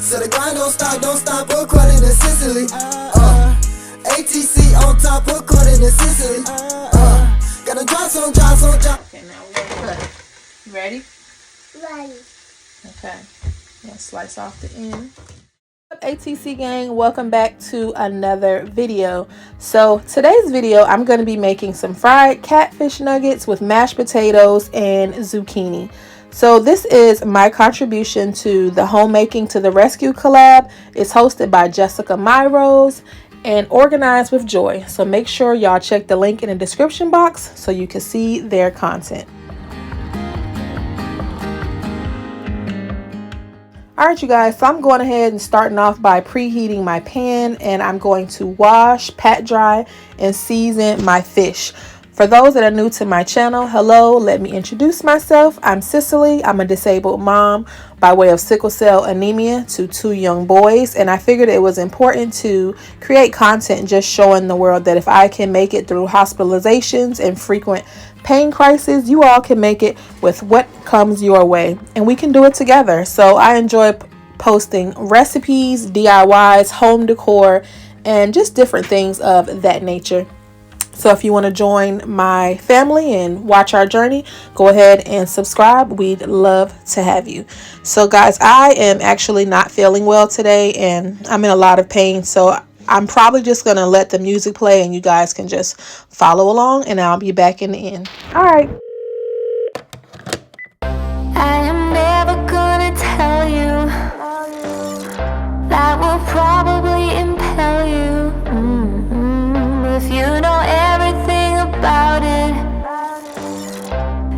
So the grind don't stop, according to Sicily. ATC on top, according to Sicily. Gotta drop. Okay, now we're gonna cut. You ready? Ready. Okay. I'm gonna slice off the end. ATC gang, welcome back to another video. So today's video I'm going to be making some fried catfish nuggets with mashed potatoes and zucchini. So this is my contribution to the Homemaking to the Rescue collab. It's hosted by Jessica Myros and organized with Joy. So make sure y'all check the link in the description box so you can see their content. Alright you guys, so I'm going ahead and starting off by preheating my pan, and I'm going to wash, pat dry, and season my fish. For those that are new to my channel, hello, let me introduce myself. I'm Cicely. I'm a disabled mom by way of sickle cell anemia to 2 young boys, and I figured it was important to create content just showing the world that if I can make it through hospitalizations and frequent pain crisis, you all can make it with what comes your way, and we can do it together. So I enjoy posting recipes, DIYs, home decor, and just different things of that nature. So if you want to join my family and watch our journey, go ahead and subscribe. We'd love to have you. So guys, I am actually not feeling well today and I'm in a lot of pain. So I'm probably just going to let the music play and you guys can just follow along, and I'll be back in the end. All right. I am never gonna tell you that will probably impel you. If you know everything about it,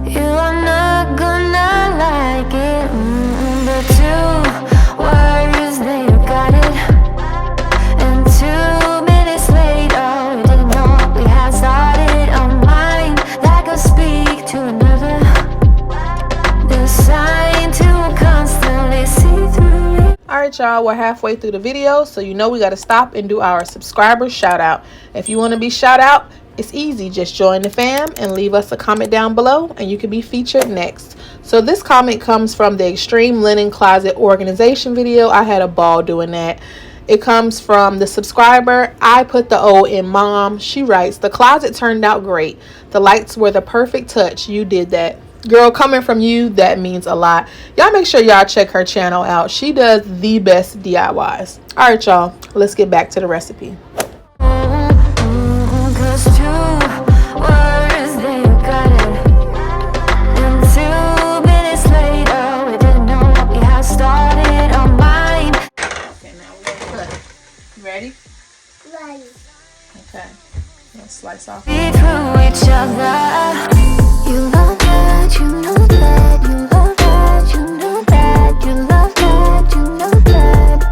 you are not gonna like it. But 2 words, then you got it. And 2 minutes later, we didn't know we had started. A mind that could speak to another, designed to constantly see through it. Alright y'all, we're halfway through the video, so you know we got to stop and do our subscriber shout out. If you want to be shout out, it's easy. Just join the fam and leave us a comment down below and you can be featured next. So this comment comes from the Extreme Linen Closet Organization video. I had a ball doing that. It comes from the subscriber, I put the O in mom. She writes, the closet turned out great. The lights were the perfect touch. You did that. Girl, coming from you, that means a lot. Y'all make sure y'all check her channel out. She does the best DIYs. All right, y'all, let's get back to the recipe. Ready? Ready. Okay. Let's slice off. Through each other. You love that, you know that. You love that, you know that. You love that, you know that.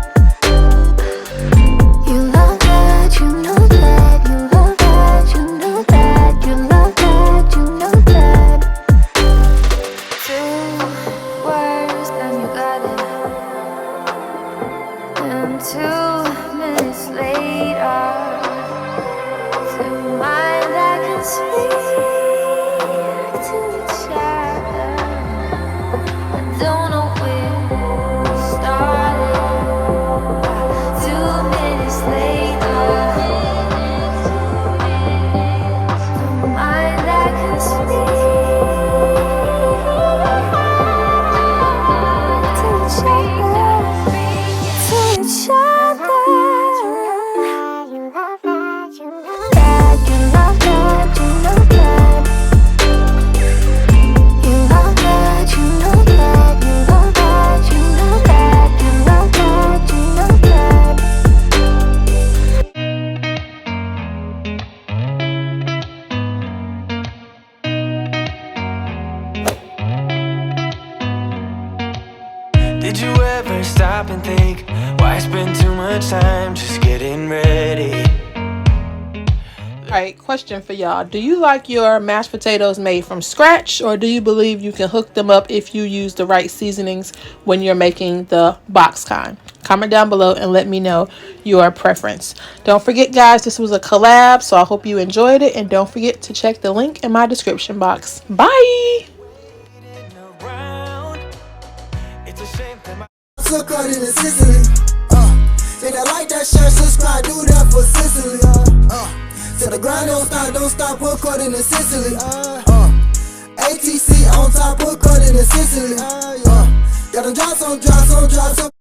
You love that, you know that. You love that, you know that. You love that, you know that. 2 words, then you got it. And 2 minutes later, to mind that can speak to each other. I don't know where we started. 2 minutes later, to mind that can speak to each other. Did you ever stop and think, why spend too much time just getting ready? Alright, question for y'all. Do you like your mashed potatoes made from scratch, or do you believe you can hook them up if you use the right seasonings when you're making the box kind? Comment down below and let me know your preference. Don't forget guys, this was a collab, so I hope you enjoyed it, and don't forget to check the link in my description box. Bye! According to Sicily. If they like that shirt, subscribe, do that for Sicily. Till the grind don't stop, according to Sicily. ATC on top, according to Sicily. Gotta drop some.